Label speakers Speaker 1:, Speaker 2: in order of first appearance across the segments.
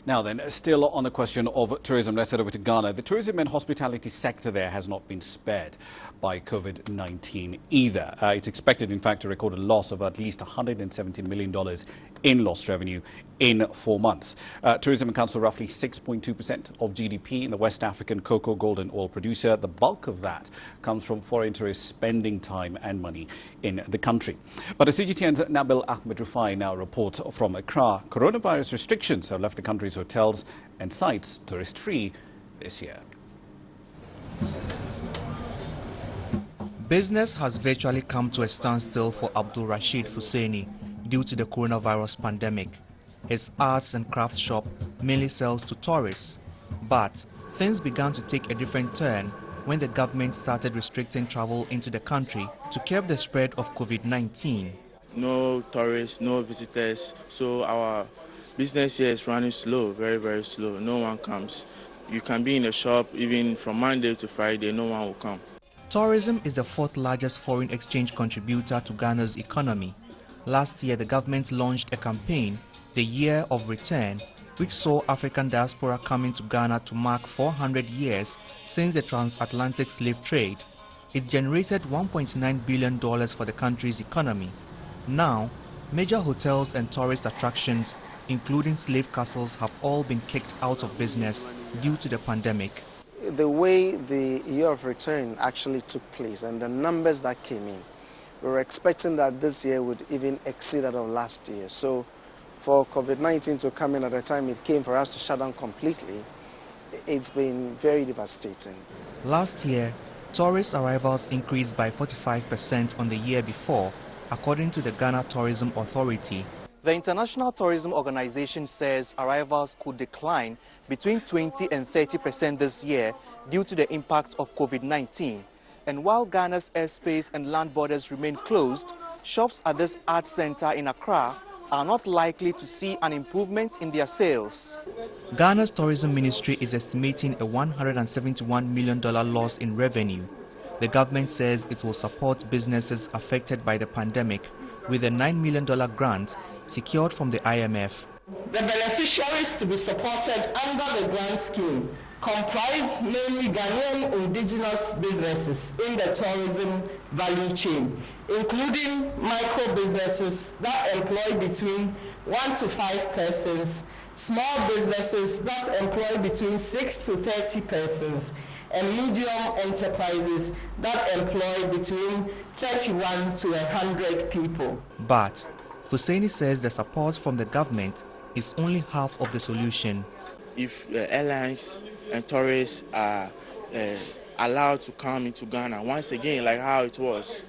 Speaker 1: Now then, still on the question of tourism, let's head over to Ghana. The tourism and hospitality sector there has not been spared by COVID-19 either. It's expected, in fact, to record a loss of at least $170 million in lost revenue in 4 months. Tourism accounts for roughly 6.2% of GDP in the West African cocoa, gold and oil producer. The bulk of that comes from foreign tourists spending time and money in the country. But as CGTN's Nabil Ahmed Rufai now reports from Accra, coronavirus restrictions have left the country's hotels and sites tourist-free this year.
Speaker 2: Business has virtually come to a standstill for Abdul Rashid Fuseni due to the coronavirus pandemic. His arts and crafts shop mainly sells to tourists, but things began to take a different turn when the government started restricting travel into the country to curb the spread of COVID-19.
Speaker 3: No tourists, no visitors, so our business here is running slow, very, very slow. No one comes. You can be in a shop even from Monday to Friday, no one will come.
Speaker 2: Tourism is the fourth largest foreign exchange contributor to Ghana's economy. Last year, the government launched a campaign, the Year of Return, which saw African diaspora coming to Ghana to mark 400 years since the transatlantic slave trade. It generated $1.9 billion for the country's economy. Now, major hotels and tourist attractions, including slave castles, have all been kicked out of business due to the pandemic.
Speaker 4: The way the Year of Return actually took place and the numbers that came in, we were expecting that this year would even exceed that of last year. So for COVID-19 to come in at the time it came, for us to shut down completely, it's been very devastating.
Speaker 2: Last year, tourist arrivals increased by 45% on the year before, according to the Ghana Tourism Authority. The International Tourism Organization says arrivals could decline between 20 and 30% this year due to the impact of COVID-19. And while Ghana's airspace and land borders remain closed, shops at this art center in Accra are not likely to see an improvement in their sales. Ghana's tourism ministry is estimating a $171 million loss in revenue. The government says it will support businesses affected by the pandemic with a $9 million grant secured from the IMF.
Speaker 5: The beneficiaries to be supported under the grant scheme comprise mainly Ghanaian indigenous businesses in the tourism value chain, including micro businesses that employ between 1 to 5 persons, small businesses that employ between 6 to 30 persons, and medium enterprises that employ between 31 to 100 people.
Speaker 2: But Fuseni says the support from the government is only half of the solution.
Speaker 3: If airlines and tourists are allowed to come into Ghana once again like how it was,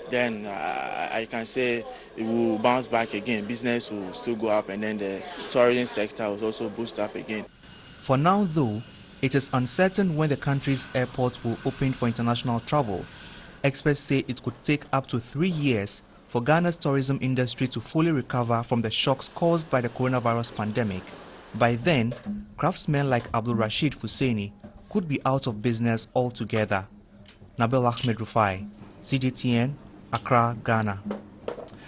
Speaker 3: then I can say it will bounce back again. Business will still go up and then the tourism sector will also boost up again.
Speaker 2: For now though, it is uncertain when the country's airports will open for international travel. Experts say it could take up to 3 years for Ghana's tourism industry to fully recover from the shocks caused by the coronavirus pandemic. By then, craftsmen like Abdul Rashid Fuseni could be out of business altogether. Nabil Ahmed Rufai, CGTN, Accra, Ghana.